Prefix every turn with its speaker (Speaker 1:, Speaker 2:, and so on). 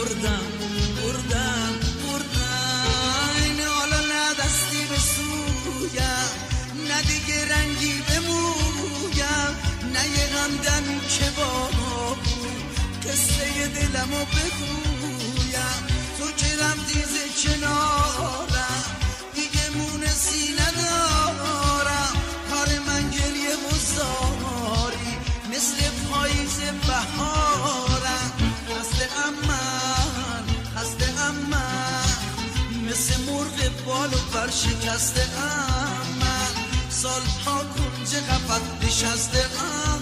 Speaker 1: بردم بردم بردم حالا نه دستی به سویم نه دیگه رنگی به مویم نه یه غمدمی که با قصه دلمو بگویم تو که رفتی ز کنارم دیگه مونسی ندارم کار من گریه و زاری مثل پاییز بهارم خسته من مثل مرغ بال و پر شکسته من سالها کنج قفس نشسته من